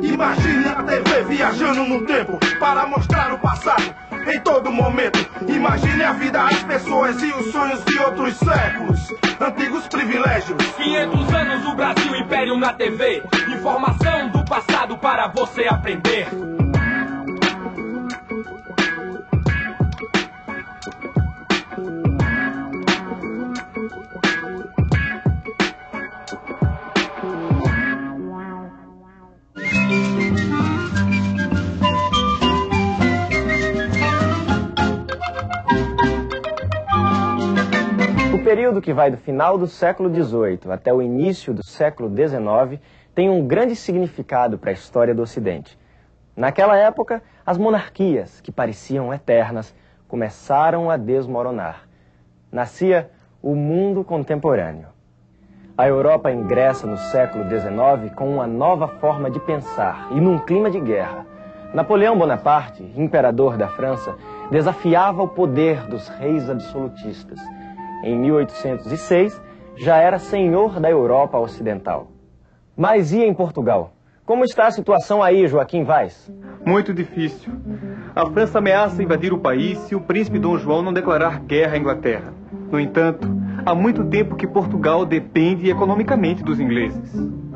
Imagine a TV viajando no tempo para mostrar o passado em todo momento. Imagine a vida, as pessoas e os sonhos de outros séculos. Antigos privilégios. 500 anos o Brasil Império na TV. Informação do passado para você aprender. O período que vai do final do século XVIII até o início do século XIX tem um grande significado para a história do Ocidente. Naquela época, as monarquias, que pareciam eternas, começaram a desmoronar. Nascia o mundo contemporâneo. A Europa ingressa no século XIX com uma nova forma de pensar e num clima de guerra. Napoleão Bonaparte, imperador da França, desafiava o poder dos reis absolutistas. Em 1806, já era senhor da Europa Ocidental. Mas e em Portugal? Como está a situação aí, Joaquim Vaz? Muito difícil. A França ameaça invadir o país se o príncipe Dom João não declarar guerra à Inglaterra. No entanto, há muito tempo que Portugal depende economicamente dos ingleses.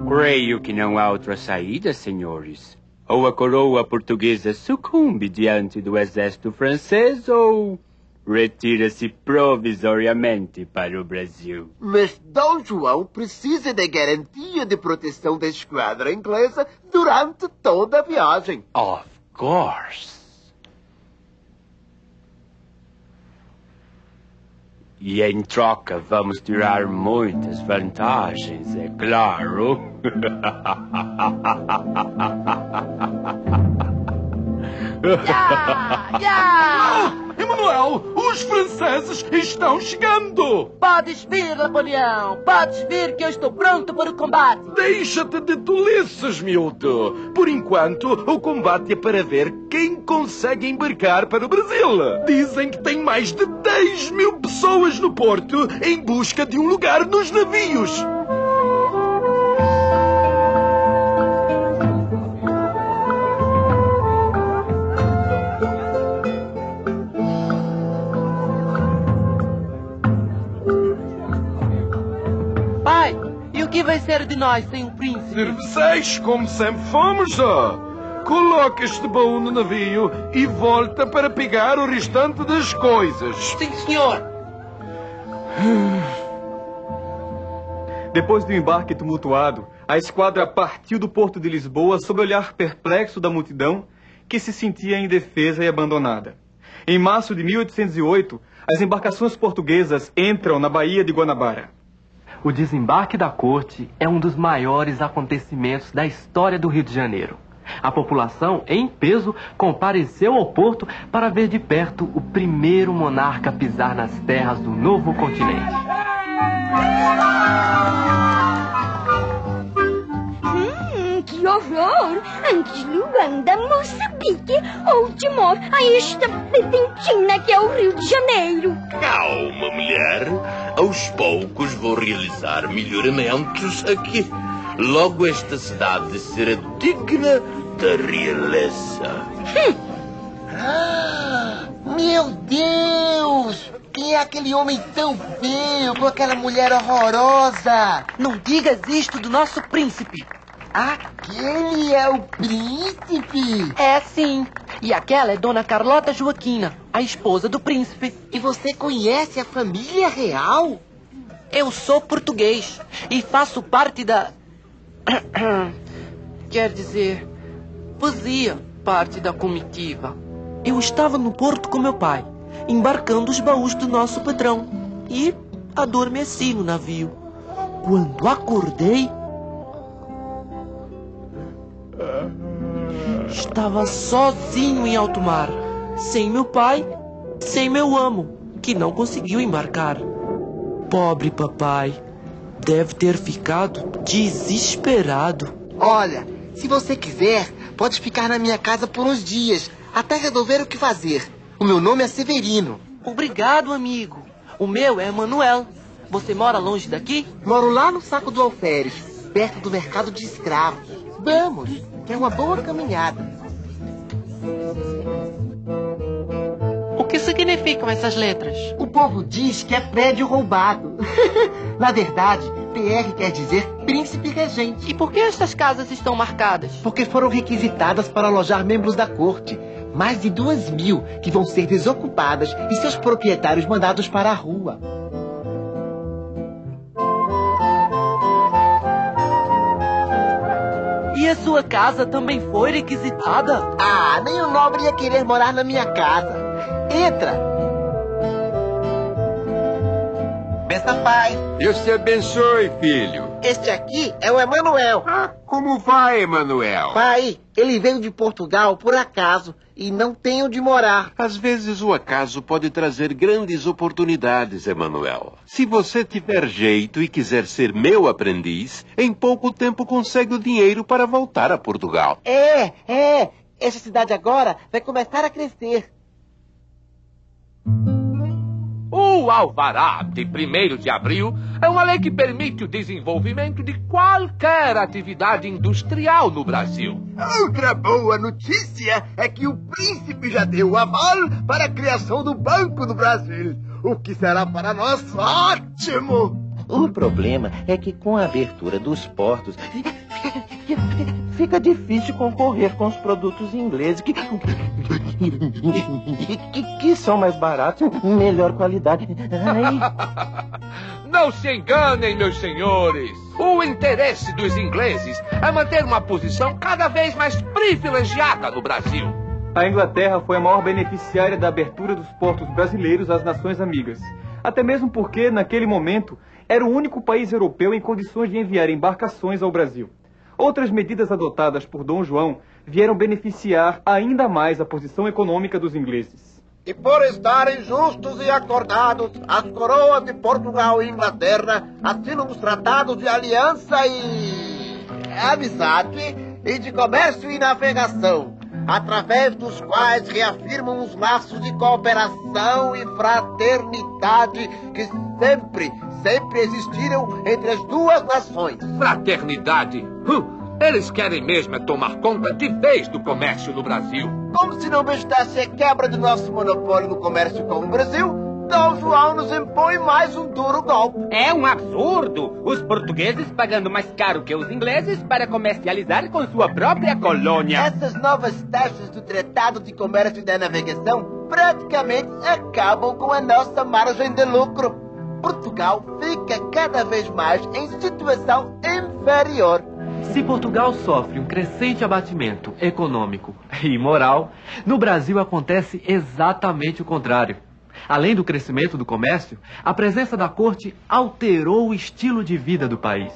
Creio que não há outra saída, senhores. Ou a coroa portuguesa sucumbe diante do exército francês, ou retira-se provisoriamente para o Brasil. Mas Dom João precisa da garantia de proteção da esquadra inglesa durante toda a viagem. Of course. E em troca vamos tirar muitas vantagens, é claro. Emanuel, os franceses estão chegando! Podes vir, Napoleão! Podes vir que eu estou pronto para o combate! Deixa-te de tolices, miúdo! Por enquanto, o combate é para ver quem consegue embarcar para o Brasil. Dizem que tem mais de 10.000 pessoas no porto em busca de um lugar nos navios. Pai, e o que vai ser de nós sem o príncipe? Serviçais, como sempre fomos, ó. Coloca este baú no navio e volta para pegar o restante das coisas. Sim, senhor. Depois do embarque tumultuado, a esquadra partiu do porto de Lisboa sob o olhar perplexo da multidão que se sentia indefesa e abandonada. Em março de 1808, as embarcações portuguesas entram na Baía de Guanabara. O desembarque da corte é um dos maiores acontecimentos da história do Rio de Janeiro. A população, em peso, compareceu ao porto para ver de perto o primeiro monarca a pisar nas terras do novo continente. Que horror! Antes Luanda, Moçambique ou Timor, a esta pedentina que é o Rio de Janeiro. Calma, mulher. Aos poucos vou realizar melhoramentos aqui. Logo esta cidade será digna da realeza. Meu Deus! Quem é aquele homem tão feio com aquela mulher horrorosa? Não digas isto do nosso príncipe. Aquele é o príncipe? É sim. E aquela é Dona Carlota Joaquina, a esposa do príncipe. E você conhece a família real? Eu sou português e faço parte da... Quer dizer, fazia parte da comitiva. Eu estava no porto com meu pai, embarcando os baús do nosso patrão, e adormeci no navio. Quando acordei, estava sozinho em alto mar, sem meu pai, sem meu amo, que não conseguiu embarcar. Pobre papai, deve ter ficado desesperado. Olha, se você quiser, pode ficar na minha casa por uns dias, até resolver o que fazer. O meu nome é Severino. Obrigado, amigo. O meu é Emanuel. Você mora longe daqui? Moro lá no Saco do Alferes, perto do mercado de escravos. Vamos, que é uma boa caminhada. O que significam essas letras? O povo diz que é prédio roubado. Na verdade, PR quer dizer príncipe regente. E por que essas casas estão marcadas? Porque foram requisitadas para alojar membros da corte. Mais de 2.000 que vão ser desocupadas e seus proprietários mandados para a rua. E a sua casa também foi requisitada? Ah, nenhum nobre ia querer morar na minha casa. Entra! Benção, pai. Deus te abençoe, filho. Este aqui é o Emanuel. Como vai, Emanuel? Pai, ele veio de Portugal por acaso e não tem onde morar. Às vezes o acaso pode trazer grandes oportunidades, Emanuel. Se você tiver jeito e quiser ser meu aprendiz, em pouco tempo consegue o dinheiro para voltar a Portugal. É. Essa cidade agora vai começar a crescer. O Alvará de 1º de abril é uma lei que permite o desenvolvimento de qualquer atividade industrial no Brasil. Outra boa notícia é que o príncipe já deu o aval para a criação do Banco do Brasil, o que será para nós ótimo. O problema é que com a abertura dos portos fica difícil concorrer com os produtos ingleses que são mais baratos e melhor qualidade. Não se enganem, meus senhores. O interesse dos ingleses é manter uma posição cada vez mais privilegiada no Brasil. A Inglaterra foi a maior beneficiária da abertura dos portos brasileiros às nações amigas. Até mesmo porque, naquele momento, era o único país europeu em condições de enviar embarcações ao Brasil. Outras medidas adotadas por Dom João vieram beneficiar ainda mais a posição econômica dos ingleses. E por estarem justos e acordados, as coroas de Portugal e Inglaterra assinam os tratados de aliança e amizade e de comércio e navegação, através dos quais reafirmam os laços de cooperação e fraternidade que sempre existiram entre as duas nações. Fraternidade? Eles querem mesmo tomar conta de vez do comércio no Brasil. Como se não bastasse a quebra do nosso monopólio no comércio com o Brasil, Dom João nos impõe mais um duro golpe. É um absurdo! Os portugueses pagando mais caro que os ingleses para comercializar com sua própria colônia. Essas novas taxas do Tratado de Comércio e da Navegação praticamente acabam com a nossa margem de lucro. Portugal fica cada vez mais em situação inferior. Se Portugal sofre um crescente abatimento econômico e moral, no Brasil acontece exatamente o contrário. Além do crescimento do comércio, a presença da corte alterou o estilo de vida do país.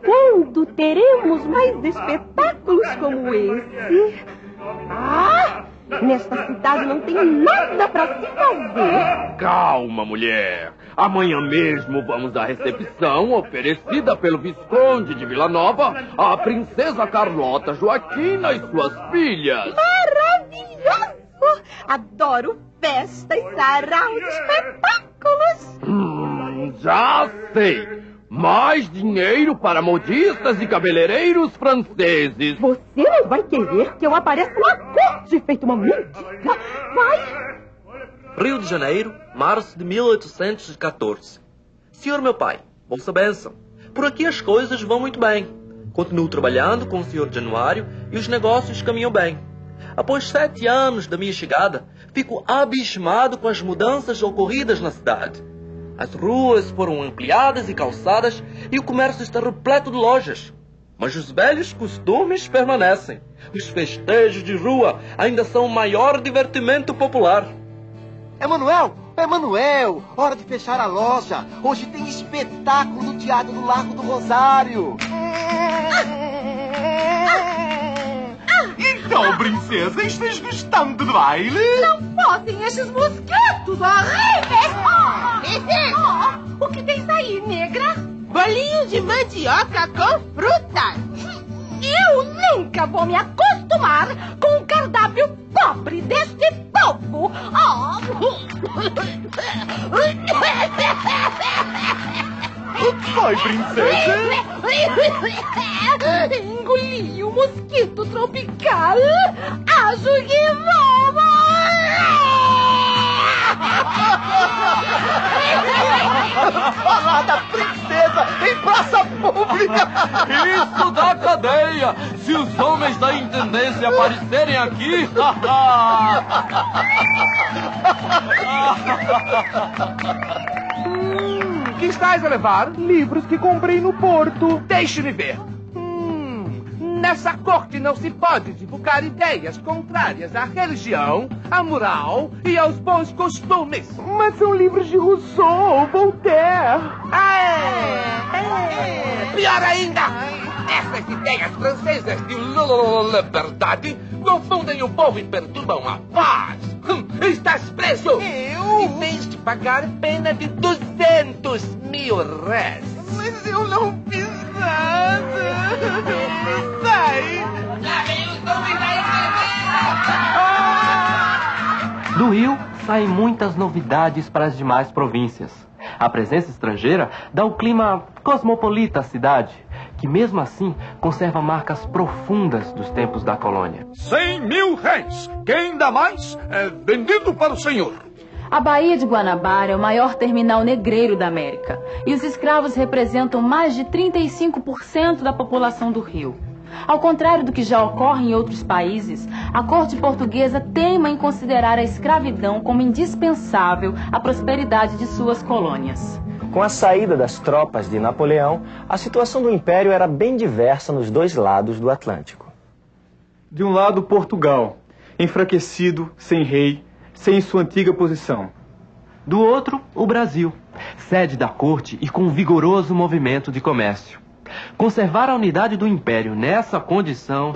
Quando teremos mais espetáculos como esse? Nesta cidade não tem nada para se fazer. Calma, mulher. Amanhã mesmo vamos à recepção oferecida pelo Visconde de Vila Nova à princesa Carlota Joaquina e suas filhas. Maravilhoso! Adoro festas, sarau e espetáculos. Já sei. Mais dinheiro para modistas e cabeleireiros franceses. Você não vai querer que eu apareça na corte feito uma mendiga? Vai! Rio de Janeiro, março de 1814. Senhor meu pai, vossa bênção. Por aqui as coisas vão muito bem. Continuo trabalhando com o Sr. Januário e os negócios caminham bem. Após 7 anos da minha chegada, fico abismado com as mudanças ocorridas na cidade. As ruas foram ampliadas e calçadas e o comércio está repleto de lojas. Mas os velhos costumes permanecem. Os festejos de rua ainda são o maior divertimento popular. Emanuel, Emanuel, hora de fechar a loja. Hoje tem espetáculo no Teatro do Largo do Rosário. Então, princesa, estás gostando do baile? Não podem esses mosquitos horríveis! O que tens aí, negra? Bolinho de mandioca com frutas. Eu nunca vou me acostumar com o cardápio pobre deste povo. O que foi, princesa? Engoli o mosquito tropical. Acho que vou Falar da princesa em praça pública! Isso da cadeia! Se os homens da intendência aparecerem aqui... Que estás a levar? Livros que comprei no porto. Deixe-me ver. Nessa corte não se pode divulgar ideias contrárias à religião, à moral e aos bons costumes. Mas são livros de Rousseau, Voltaire. Pior ainda, essas ideias francesas de liberdade confundem o povo e perturbam a paz. Estás preso! Eu? E tens de pagar pena de 200.000 réis. Mas eu não fiz nada. Sai! Já vem os homens da igreja! Do Rio saem muitas novidades para as demais províncias. A presença estrangeira dá o clima cosmopolita à cidade, que mesmo assim conserva marcas profundas dos tempos da colônia. 100.000 réis. Quem dá mais é vendido para o senhor. A Baía de Guanabara é o maior terminal negreiro da América e os escravos representam mais de 35% da população do Rio. Ao contrário do que já ocorre em outros países, a corte portuguesa teima em considerar a escravidão como indispensável à prosperidade de suas colônias. Com a saída das tropas de Napoleão, a situação do Império era bem diversa nos dois lados do Atlântico. De um lado, Portugal, enfraquecido, sem rei, sem sua antiga posição. Do outro, o Brasil, sede da corte e com um vigoroso movimento de comércio. Conservar a unidade do Império nessa condição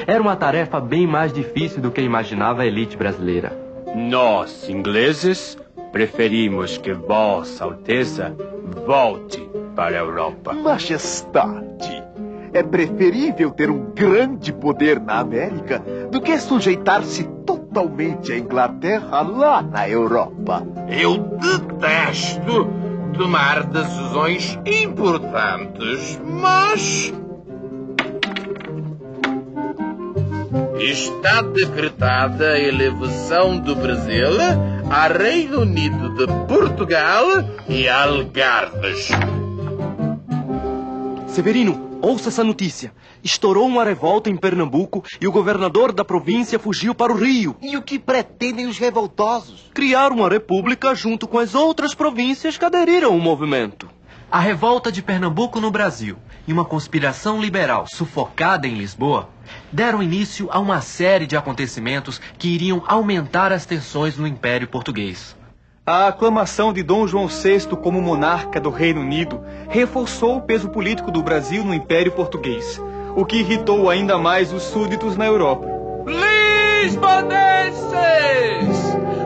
era uma tarefa bem mais difícil do que imaginava a elite brasileira. Nós, ingleses, preferimos que Vossa Alteza volte para a Europa. Majestade, é preferível ter um grande poder na América do que sujeitar-se totalmente à Inglaterra lá na Europa. Eu detesto tomar decisões importantes, mas está decretada a elevação do Brasil a Reino Unido de Portugal e Algarves. Severino, ouça essa notícia. Estourou uma revolta em Pernambuco e o governador da província fugiu para o Rio. E o que pretendem os revoltosos? Criar uma república junto com as outras províncias que aderiram ao movimento. A revolta de Pernambuco no Brasil e uma conspiração liberal sufocada em Lisboa deram início a uma série de acontecimentos que iriam aumentar as tensões no Império Português. A aclamação de Dom João VI como monarca do Reino Unido reforçou o peso político do Brasil no Império Português, o que irritou ainda mais os súditos na Europa. Lisbonenses!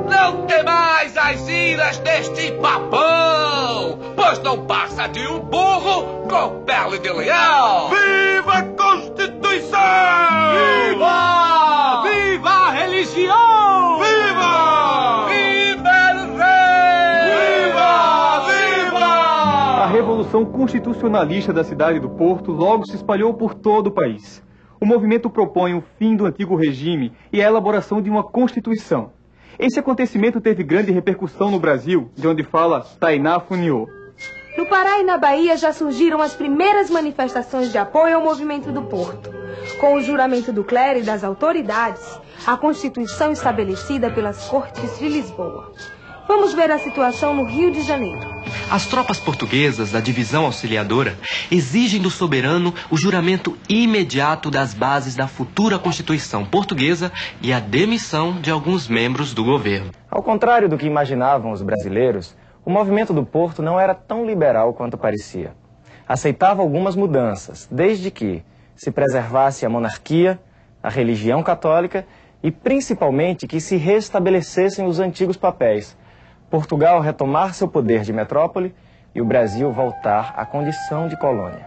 Não temais as iras deste papão, pois não passa de um burro com pele de leão! Viva a Constituição! Viva! Viva a religião! Viva! Viva o rei! Viva! Viva! A Revolução Constitucionalista da cidade do Porto logo se espalhou por todo o país. O movimento propõe o fim do antigo regime e a elaboração de uma Constituição. Esse acontecimento teve grande repercussão no Brasil, de onde fala Tainá Funiô. No Pará e na Bahia já surgiram as primeiras manifestações de apoio ao movimento do Porto. Com o juramento do clero e das autoridades, a Constituição estabelecida pelas Cortes de Lisboa. Vamos ver a situação no Rio de Janeiro. As tropas portuguesas da divisão auxiliadora exigem do soberano o juramento imediato das bases da futura Constituição portuguesa e a demissão de alguns membros do governo. Ao contrário do que imaginavam os brasileiros, o movimento do Porto não era tão liberal quanto parecia. Aceitava algumas mudanças, desde que se preservasse a monarquia, a religião católica e principalmente que se restabelecessem os antigos papéis. Portugal retomar seu poder de metrópole e o Brasil voltar à condição de colônia.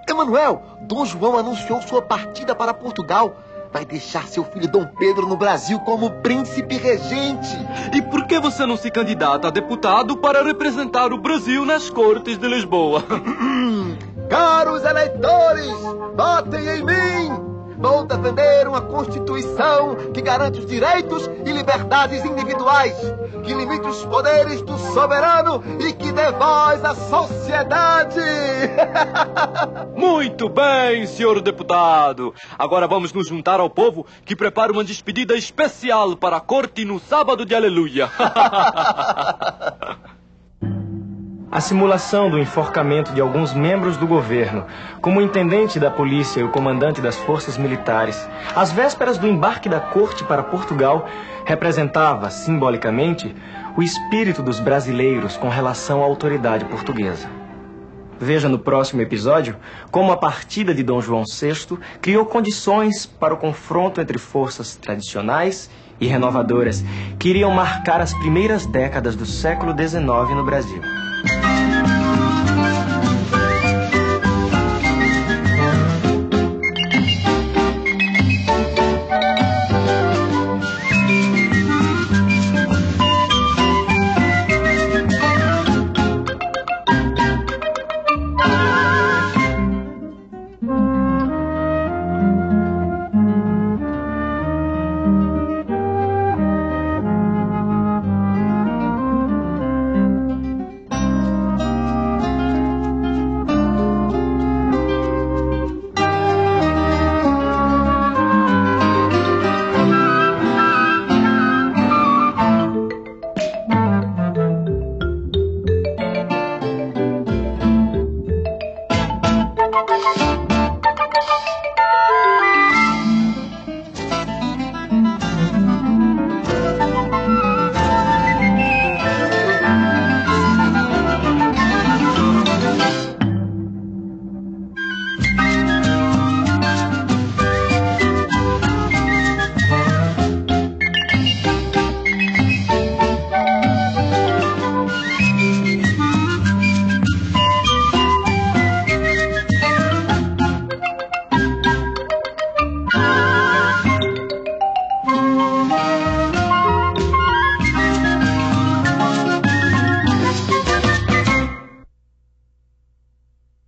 Emanuel, Dom João anunciou sua partida para Portugal. Vai deixar seu filho Dom Pedro no Brasil como príncipe regente. E por que você não se candidata a deputado para representar o Brasil nas Cortes de Lisboa? Caros eleitores, votem em mim! Vou defender uma Constituição que garante os direitos e liberdades individuais, que limite os poderes do soberano e que dê voz à sociedade. Muito bem, senhor deputado. Agora vamos nos juntar ao povo que prepara uma despedida especial para a corte no sábado de Aleluia. A simulação do enforcamento de alguns membros do governo, como o intendente da polícia e o comandante das forças militares, às vésperas do embarque da corte para Portugal, representava, simbolicamente, o espírito dos brasileiros com relação à autoridade portuguesa. Veja no próximo episódio como a partida de Dom João VI criou condições para o confronto entre forças tradicionais e renovadoras que iriam marcar as primeiras décadas do século XIX no Brasil.